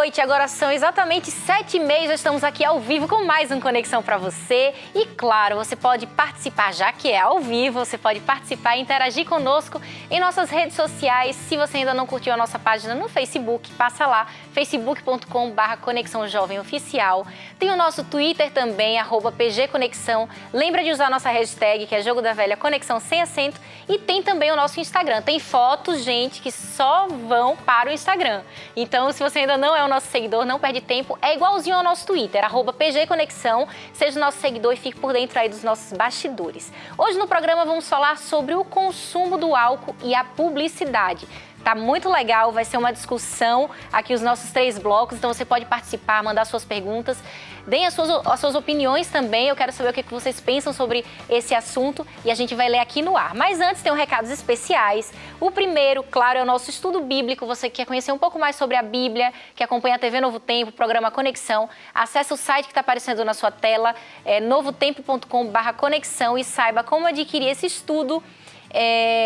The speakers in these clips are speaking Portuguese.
noite, agora são exatamente 7h30, já estamos aqui ao vivo com mais um Conexão para você. E claro, você pode participar, já que é ao vivo, você pode participar e interagir conosco em nossas redes sociais. Se você ainda não curtiu a nossa página no Facebook, passa lá, facebook.com/Conexão Jovem Oficial. Tem o nosso Twitter também, @PGConexão. Lembra de usar a nossa hashtag, que é Jogo da Velha Conexão sem acento. E tem também o nosso Instagram. Tem fotos, gente, que só vão para o Instagram. Então, se você ainda não é o nosso seguidor, não perde tempo, é igualzinho ao nosso Twitter, @PGConexão. Seja o nosso seguidor e fique por dentro aí dos nossos bastidores. Hoje no programa vamos falar sobre o consumo do álcool e a publicidade. Tá muito legal, vai ser uma discussão aqui os nossos 3 blocos, então você pode participar, mandar suas perguntas, deem as suas opiniões também, eu quero saber o que vocês pensam sobre esse assunto e a gente vai ler aqui no ar. Mas antes tem recados especiais. O primeiro, claro, é o nosso estudo bíblico. Você que quer conhecer um pouco mais sobre a Bíblia, que acompanha a TV Novo Tempo, o programa Conexão, acesse o site que está aparecendo na sua tela, novotempo.com/conexão e saiba como adquirir esse estudo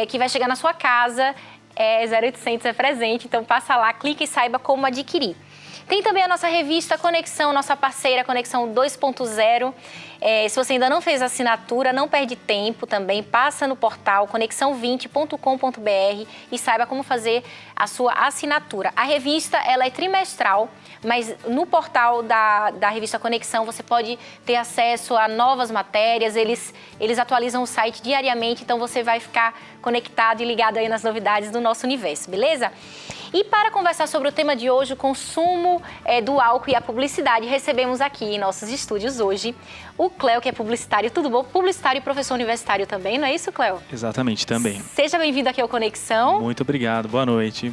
que vai chegar na sua casa. 0800 é presente, então passa lá, clica e saiba como adquirir. Tem também a nossa revista Conexão, nossa parceira Conexão 2.0. Se você ainda não fez a assinatura, não perde tempo também, passa no portal conexão20.com.br e saiba como fazer a sua assinatura. A revista ela é trimestral, mas no portal da revista Conexão você pode ter acesso a novas matérias, eles atualizam o site diariamente, então você vai ficar conectado e ligado aí nas novidades do nosso universo, beleza? E para conversar sobre o tema de hoje, o consumo do álcool e a publicidade, recebemos aqui em nossos estúdios hoje o Cléo, que é publicitário, tudo bom? Publicitário e professor universitário também, não é isso, Cléo? Exatamente, também. Seja bem-vindo aqui ao Conexão. Muito obrigado, boa noite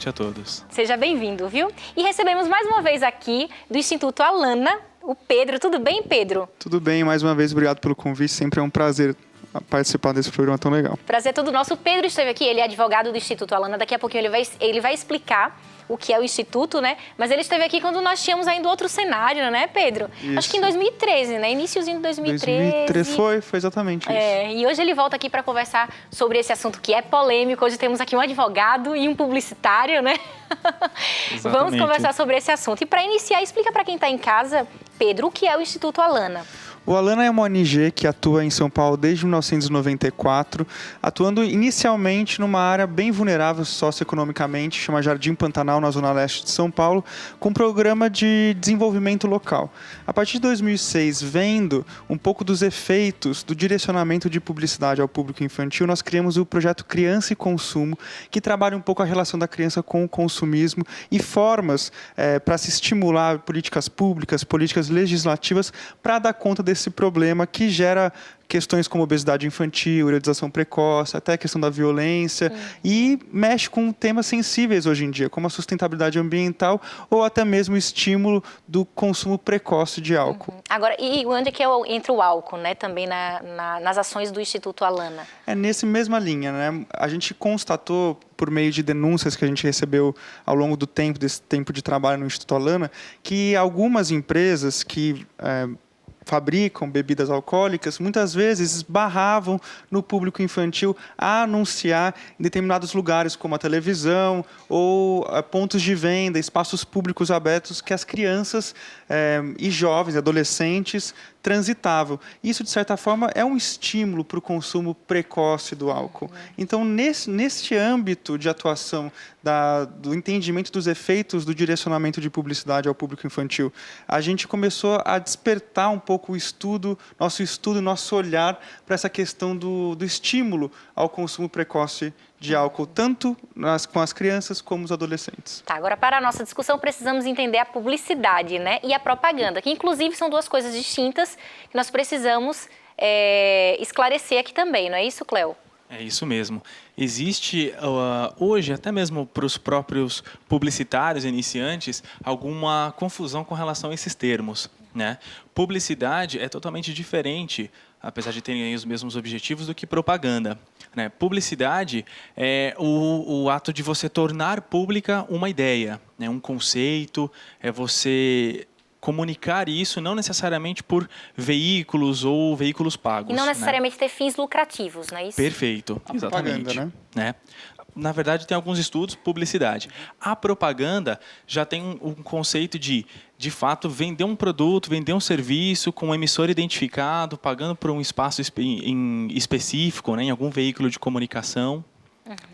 a todos. Seja bem-vindo, viu? E recebemos mais uma vez aqui do Instituto Alana, o Pedro. Tudo bem, Pedro? Tudo bem, mais uma vez, obrigado pelo convite, sempre é um prazer participar desse programa tão legal. Prazer todo nosso. O Pedro esteve aqui, ele é advogado do Instituto Alana, daqui a pouquinho ele vai explicar o que é o Instituto, né? Mas ele esteve aqui quando nós tínhamos ainda outro cenário, né, Pedro? Isso. Acho que em 2013, né? Iniciozinho de 2013. Foi exatamente isso. E hoje ele volta aqui para conversar sobre esse assunto que é polêmico. Hoje temos aqui um advogado e um publicitário, né? Vamos conversar sobre esse assunto. E para iniciar, explica para quem está em casa, Pedro, o que é o Instituto Alana. O Alana é uma ONG que atua em São Paulo desde 1994, atuando inicialmente numa área bem vulnerável socioeconomicamente, chama Jardim Pantanal, na zona leste de São Paulo, com um programa de desenvolvimento local. A partir de 2006, vendo um pouco dos efeitos do direcionamento de publicidade ao público infantil, nós criamos o projeto Criança e Consumo, que trabalha um pouco a relação da criança com o consumismo e formas para se estimular políticas públicas, políticas legislativas, para dar conta desse problema que gera questões como obesidade infantil, erotização precoce, até a questão da violência, e mexe com temas sensíveis hoje em dia, como a sustentabilidade ambiental ou até mesmo o estímulo do consumo precoce de álcool. Agora, e onde é que entra o álcool, né, também nas ações do Instituto Alana? É nessa mesma linha, né? A gente constatou, por meio de denúncias que a gente recebeu ao longo do tempo, desse tempo de trabalho no Instituto Alana, que algumas empresas que fabricam bebidas alcoólicas, muitas vezes esbarravam no público infantil a anunciar em determinados lugares, como a televisão ou pontos de venda, espaços públicos abertos que as crianças e jovens, adolescentes, transitavam. Isso, de certa forma, é um estímulo para o consumo precoce do álcool. Então, neste âmbito de atuação do entendimento dos efeitos do direcionamento de publicidade ao público infantil, a gente começou a despertar um pouco nosso olhar para essa questão do estímulo ao consumo precoce de álcool, tanto com as crianças como os adolescentes. Tá, agora para a nossa discussão precisamos entender a publicidade, né, e a propaganda, que inclusive são duas coisas distintas que nós precisamos esclarecer aqui também, não é isso, Cléo? É isso mesmo. Existe hoje, até mesmo para os próprios publicitários iniciantes, alguma confusão com relação a esses termos, né? Publicidade é totalmente diferente, apesar de terem os mesmos objetivos, do que propaganda, né? Publicidade é o ato de você tornar pública uma ideia, né? Um conceito, é você comunicar isso não necessariamente por veículos ou veículos pagos. E não né? necessariamente ter fins lucrativos, não é isso? Perfeito, A exatamente. propaganda, né? Na verdade, tem alguns estudos, publicidade. A propaganda já tem um conceito de fato, vender um produto, vender um serviço com um emissor identificado, pagando por um espaço específico, né, em algum veículo de comunicação.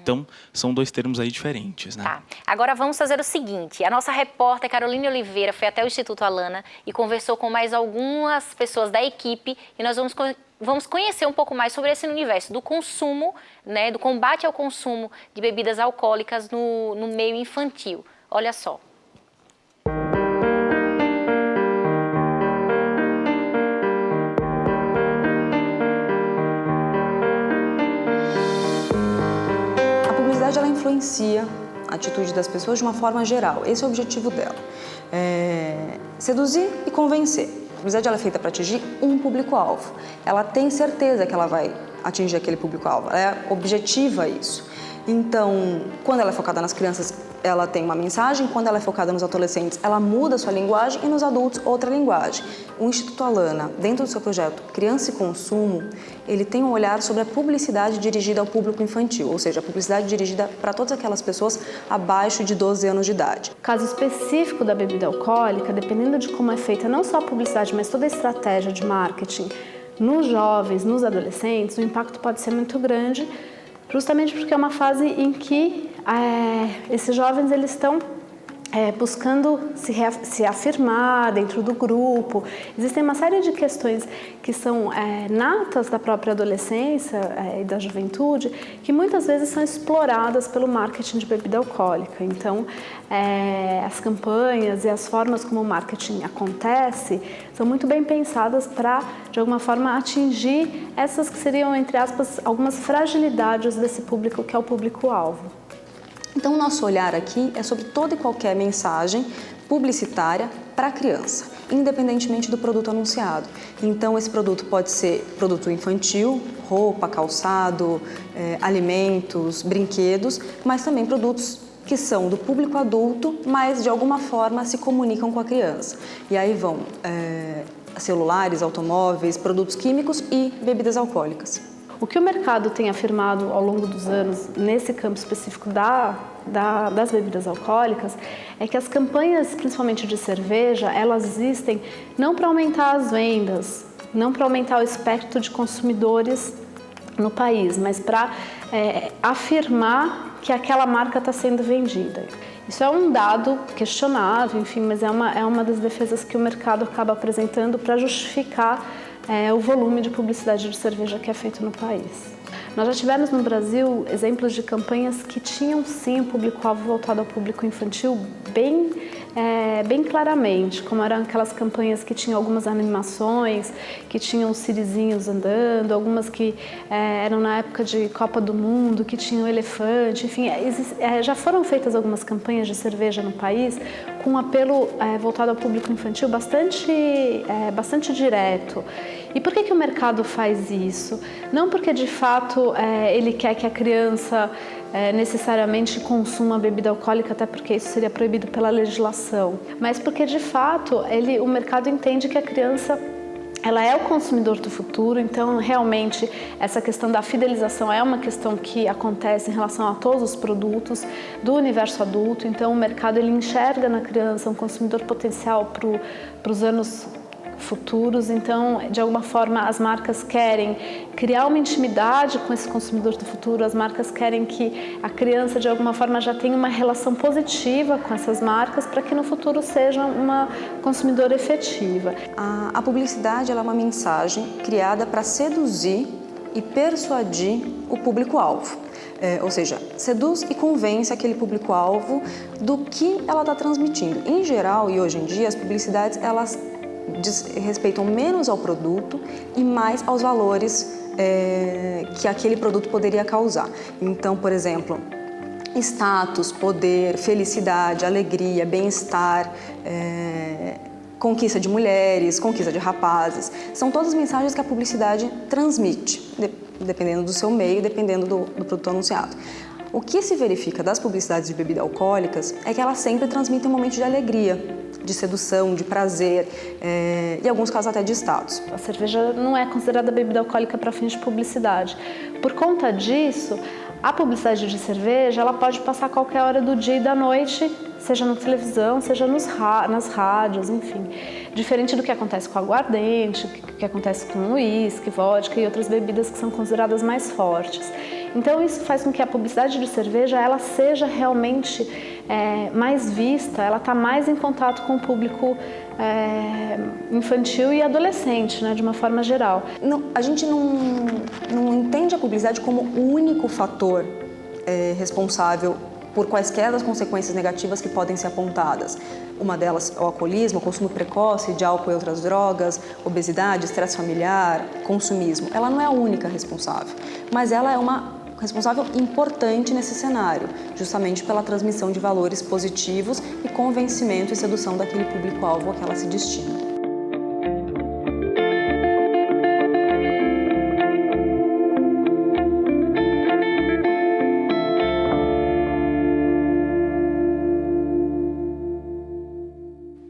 Então, são dois termos aí diferentes, né? Tá. Agora vamos fazer o seguinte, a nossa repórter Caroline Oliveira foi até o Instituto Alana e conversou com mais algumas pessoas da equipe e nós vamos conhecer um pouco mais sobre esse universo do consumo, né, do combate ao consumo de bebidas alcoólicas no meio infantil. Olha só. Ela influencia a atitude das pessoas de uma forma geral. Esse é o objetivo dela. Seduzir e convencer. A publicidade ela é feita para atingir um público-alvo. Ela tem certeza que ela vai atingir aquele público-alvo. Ela é objetiva a isso. Então, quando ela é focada nas crianças, ela tem uma mensagem. Quando ela é focada nos adolescentes, ela muda a sua linguagem e nos adultos, outra linguagem. O Instituto Alana, dentro do seu projeto Criança e Consumo, ele tem um olhar sobre a publicidade dirigida ao público infantil, ou seja, a publicidade dirigida para todas aquelas pessoas abaixo de 12 anos de idade. Caso específico da bebida alcoólica, dependendo de como é feita não só a publicidade, mas toda a estratégia de marketing nos jovens, nos adolescentes, o impacto pode ser muito grande, justamente porque é uma fase em que esses jovens eles estão buscando se afirmar dentro do grupo. Existem uma série de questões que são natas da própria adolescência e da juventude, que muitas vezes são exploradas pelo marketing de bebida alcoólica. Então, as campanhas e as formas como o marketing acontece são muito bem pensadas para, de alguma forma, atingir essas que seriam, entre aspas, algumas fragilidades desse público que é o público-alvo. Então, o nosso olhar aqui é sobre toda e qualquer mensagem publicitária para a criança, independentemente do produto anunciado. Então, esse produto pode ser produto infantil, roupa, calçado, alimentos, brinquedos, mas também produtos que são do público adulto, mas de alguma forma se comunicam com a criança. E aí vão celulares, automóveis, produtos químicos e bebidas alcoólicas. O que o mercado tem afirmado ao longo dos anos, nesse campo específico das bebidas alcoólicas, é que as campanhas, principalmente de cerveja, elas existem não para aumentar as vendas, não para aumentar o espectro de consumidores no país, mas para afirmar que aquela marca está sendo vendida. Isso é um dado questionável, enfim, mas é uma das defesas que o mercado acaba apresentando para justificar o volume de publicidade de cerveja que é feito no país. Nós já tivemos no Brasil exemplos de campanhas que tinham sim o público-alvo voltado ao público infantil bem claramente, como eram aquelas campanhas que tinham algumas animações, que tinham os sirizinhos andando, algumas que eram na época de Copa do Mundo, que tinham elefante, enfim, já foram feitas algumas campanhas de cerveja no país com um apelo voltado ao público infantil bastante direto. E por que o mercado faz isso? Não porque de fato ele quer que a criança necessariamente consuma bebida alcoólica, até porque isso seria proibido pela legislação, mas porque de fato o mercado entende que a criança ela é o consumidor do futuro, então realmente essa questão da fidelização é uma questão que acontece em relação a todos os produtos do universo adulto, então o mercado ele enxerga na criança um consumidor potencial para os anos futuros, então de alguma forma as marcas querem criar uma intimidade com esse consumidor do futuro, as marcas querem que a criança de alguma forma já tenha uma relação positiva com essas marcas para que no futuro seja uma consumidora efetiva. A publicidade ela é uma mensagem criada para seduzir e persuadir o público-alvo. Ou seja, seduz e convence aquele público-alvo do que ela está transmitindo. Em geral, e hoje em dia, as publicidades elas respeitam menos ao produto e mais aos valores que aquele produto poderia causar. Então, por exemplo, status, poder, felicidade, alegria, bem-estar, conquista de mulheres, conquista de rapazes, são todas mensagens que a publicidade transmite, dependendo do seu meio, dependendo do produto anunciado. O que se verifica das publicidades de bebidas alcoólicas é que elas sempre transmitem um momento de alegria. de sedução, de prazer, em alguns casos até de status. A cerveja não é considerada bebida alcoólica para fins de publicidade. Por conta disso, a publicidade de cerveja ela pode passar a qualquer hora do dia e da noite, seja na televisão, seja nas rádios, enfim. Diferente do que acontece com aguardente, o que acontece com uísque, vodka e outras bebidas que são consideradas mais fortes. Então isso faz com que a publicidade de cerveja ela seja realmente mais vista, ela está mais em contato com o público infantil e adolescente, né, de uma forma geral. A gente não entende a publicidade como o único fator responsável por quaisquer das consequências negativas que podem ser apontadas. Uma delas é o alcoolismo, o consumo precoce de álcool e outras drogas, obesidade, estresse familiar, consumismo. Ela não é a única responsável, mas ela é uma responsável importante nesse cenário, justamente pela transmissão de valores positivos e convencimento e sedução daquele público-alvo a que ela se destina.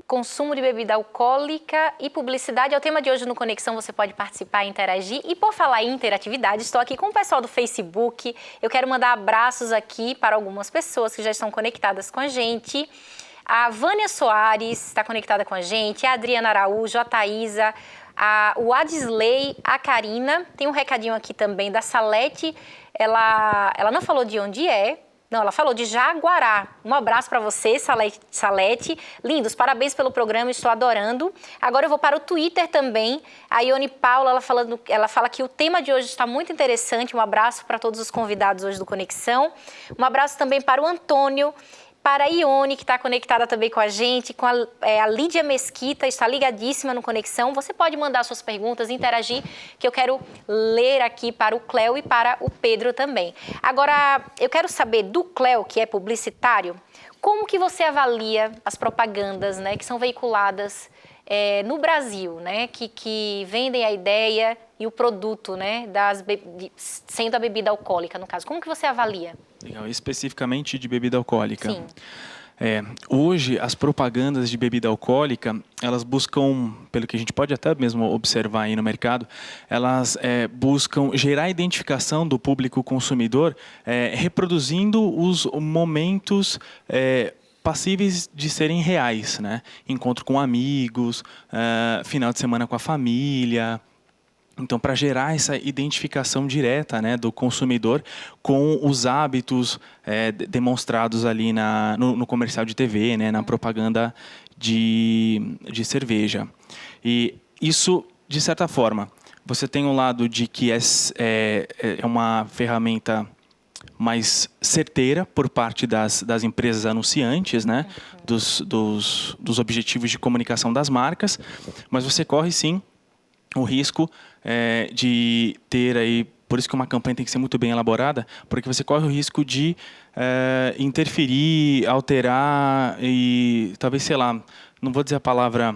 Consumo de bebida alcoólica e publicidade é o tema de hoje no Conexão. Você pode participar e interagir. E por falar em interatividade, estou aqui com o pessoal do Facebook. Eu quero mandar abraços aqui para algumas pessoas que já estão conectadas com a gente. A Vânia Soares está conectada com a gente, a Adriana Araújo, a Thaisa, o Adisley, a Karina. Tem um recadinho aqui também da Salete. Ela não falou de onde é. Não, ela falou de Jaguará. Um abraço para você, Salete. Lindos, parabéns pelo programa, estou adorando. Agora eu vou para o Twitter também. A Ione Paula, ela fala que o tema de hoje está muito interessante. Um abraço para todos os convidados hoje do Conexão. Um abraço também para o Antônio, para a Ione, que está conectada também com a gente, com a Lídia Mesquita, está ligadíssima no Conexão. Você pode mandar suas perguntas, interagir, que eu quero ler aqui para o Cléo e para o Pedro também. Agora, eu quero saber do Cléo, que é publicitário, como que você avalia as propagandas, né, que são veiculadas no Brasil, né, que vendem a ideia e o produto, né, sendo a bebida alcoólica, no caso. Como que você avalia? Legal, especificamente de bebida alcoólica. Sim. Hoje, as propagandas de bebida alcoólica, elas buscam, pelo que a gente pode até mesmo observar aí no mercado, elas buscam gerar a identificação do público consumidor, reproduzindo os momentos passíveis de serem reais, né? Encontro com amigos, final de semana com a família. Então, para gerar essa identificação direta, né, do consumidor com os hábitos demonstrados ali no comercial de TV, né, na propaganda de cerveja. E isso, de certa forma, você tem um lado de que é uma ferramenta mais certeira por parte das empresas anunciantes, né, dos objetivos de comunicação das marcas, mas você corre, sim, o risco de ter aí, por isso que uma campanha tem que ser muito bem elaborada, porque você corre o risco de interferir, alterar e talvez, sei lá, não vou dizer a palavra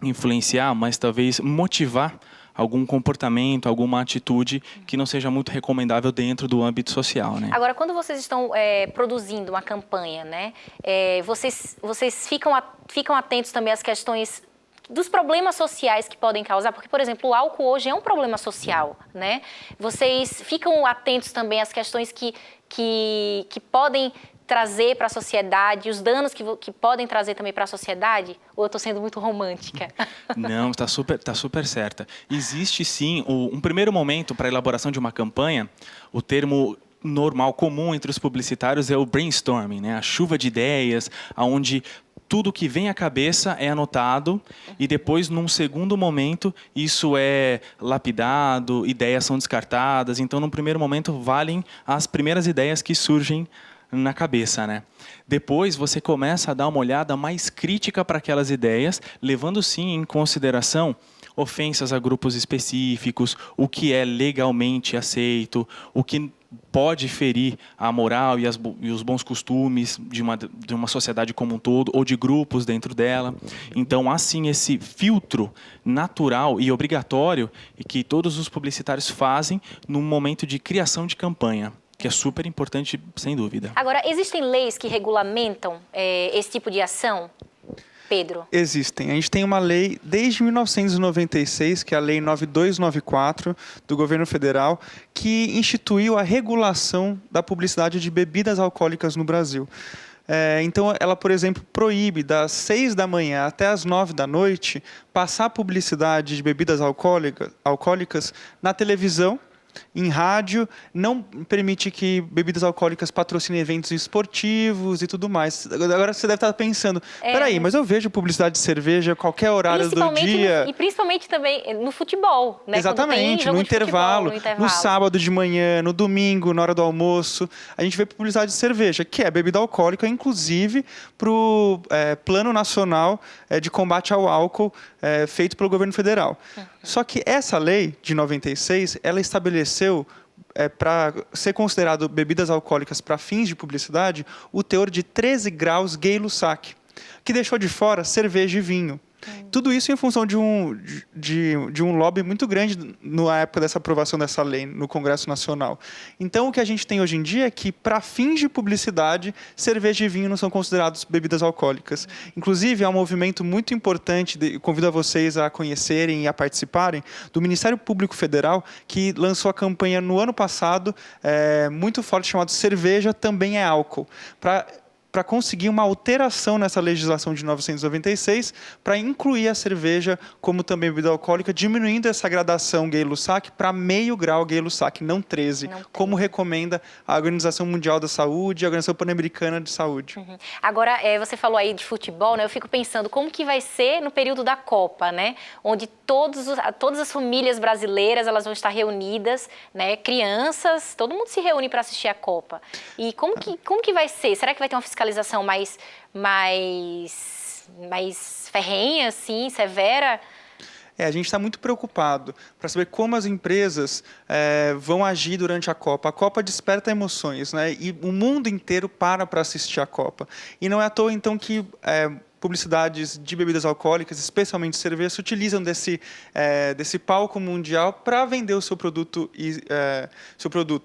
influenciar, mas talvez motivar algum comportamento, alguma atitude que não seja muito recomendável dentro do âmbito social, né? Agora, quando vocês estão produzindo uma campanha, né, vocês ficam atentos também às questões dos problemas sociais que podem causar, porque, por exemplo, o álcool hoje é um problema social, né? Vocês ficam atentos também às questões que podem trazer para a sociedade, os danos que podem trazer também para a sociedade? Ou eu estou sendo muito romântica? Não, está super certa. Existe, sim, um primeiro momento para a elaboração de uma campanha, o termo normal, comum entre os publicitários é o brainstorming, né? A chuva de ideias, onde tudo que vem à cabeça é anotado e depois, num segundo momento, isso é lapidado, ideias são descartadas. Então, num primeiro momento, valem as primeiras ideias que surgem na cabeça, né? Depois, você começa a dar uma olhada mais crítica para aquelas ideias, levando, sim, em consideração ofensas a grupos específicos, o que é legalmente aceito, o que pode ferir a moral e os bons costumes de uma sociedade como um todo, ou de grupos dentro dela. Então, há sim esse filtro natural e obrigatório que todos os publicitários fazem no momento de criação de campanha, que é super importante, sem dúvida. Agora, existem leis que regulamentam esse tipo de ação? Pedro? Existem. A gente tem uma lei desde 1996, que é a Lei 9294 do governo federal, que instituiu a regulação da publicidade de bebidas alcoólicas no Brasil. Então, ela, por exemplo, proíbe das 6 da manhã até as 9 da noite passar publicidade de bebidas alcoólicas na televisão, em rádio, não permite que bebidas alcoólicas patrocinem eventos esportivos e tudo mais. Agora você deve estar pensando, peraí, mas eu vejo publicidade de cerveja a qualquer horário do dia. E principalmente também no futebol, né? Exatamente, no intervalo, no sábado de manhã, no domingo, na hora do almoço. A gente vê publicidade de cerveja, que é bebida alcoólica, inclusive para o Plano Nacional de Combate ao Álcool, feito pelo governo federal. Só que essa lei de 96, ela estabeleceu para ser considerado bebidas alcoólicas para fins de publicidade o teor de 13 graus Gay-Lussac, que deixou de fora cerveja e vinho. Tudo isso em função de um lobby muito grande na época dessa aprovação dessa lei no Congresso Nacional. Então, o que a gente tem hoje em dia é que, para fins de publicidade, cerveja e vinho não são considerados bebidas alcoólicas. Inclusive, há um movimento muito importante, convido a vocês a conhecerem e a participarem, do Ministério Público Federal, que lançou a campanha no ano passado, muito forte, chamada Cerveja Também é Álcool, para conseguir uma alteração nessa legislação de 1996 para incluir a cerveja como também bebida alcoólica, diminuindo essa gradação Gay-Lussac para meio grau Gay-Lussac, não 13, como recomenda a Organização Mundial da Saúde e a Organização Pan-Americana de Saúde. Agora, você falou aí de futebol, né? Eu fico pensando como que vai ser no período da Copa, né? Onde todas as famílias brasileiras elas vão estar reunidas, né? Crianças, todo mundo se reúne para assistir a Copa. E como que vai ser? Será que vai ter uma fiscalização mais ferrenha, assim, severa? A gente está muito preocupado para saber como as empresas vão agir durante a Copa. A Copa desperta emoções, né? E o mundo inteiro para assistir a Copa. E não é à toa, então, que publicidades de bebidas alcoólicas, especialmente cerveja, se utilizam desse palco mundial para vender o seu produto,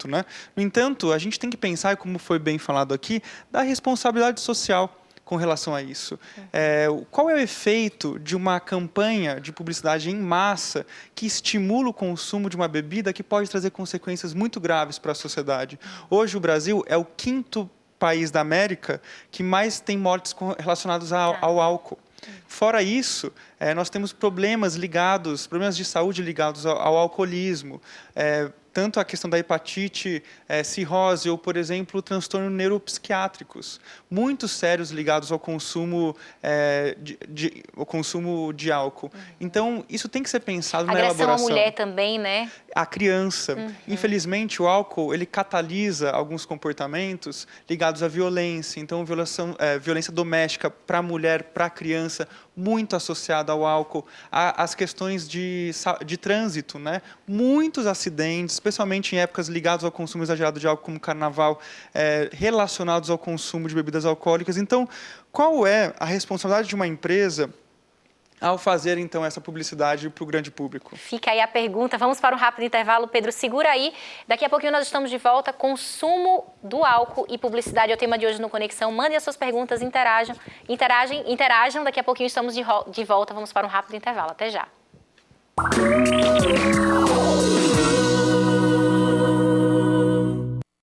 né? No entanto, a gente tem que pensar, como foi bem falado aqui, da responsabilidade social com relação a isso. Qual é o efeito de uma campanha de publicidade em massa que estimula o consumo de uma bebida que pode trazer consequências muito graves para a sociedade? Hoje, o Brasil é o 5º país da América que mais tem mortes relacionadas ao álcool. Fora isso, nós temos problemas de saúde ligados ao alcoolismo, tanto a questão da hepatite, cirrose ou, por exemplo, transtornos neuropsiquiátricos, muito sérios ligados ao consumo de álcool. Então, isso tem que ser pensado na elaboração. Agressão à mulher também, né? A criança. Infelizmente, o álcool ele catalisa alguns comportamentos ligados à violência. Então, violência doméstica para a mulher, para a criança, muito associada ao álcool. As questões de trânsito, né? Muitos acidentes, especialmente em épocas ligadas ao consumo exagerado de álcool, como carnaval, relacionados ao consumo de bebidas alcoólicas. Então, qual é a responsabilidade de uma empresa ao fazer, então, essa publicidade para o grande público? Fica aí a pergunta. Vamos para um rápido intervalo. Pedro, segura aí. Daqui a pouquinho nós estamos de volta. Consumo do álcool e publicidade é o tema de hoje no Conexão. Mandem as suas perguntas, interajam. Daqui a pouquinho estamos de volta. Vamos para um rápido intervalo. Até já.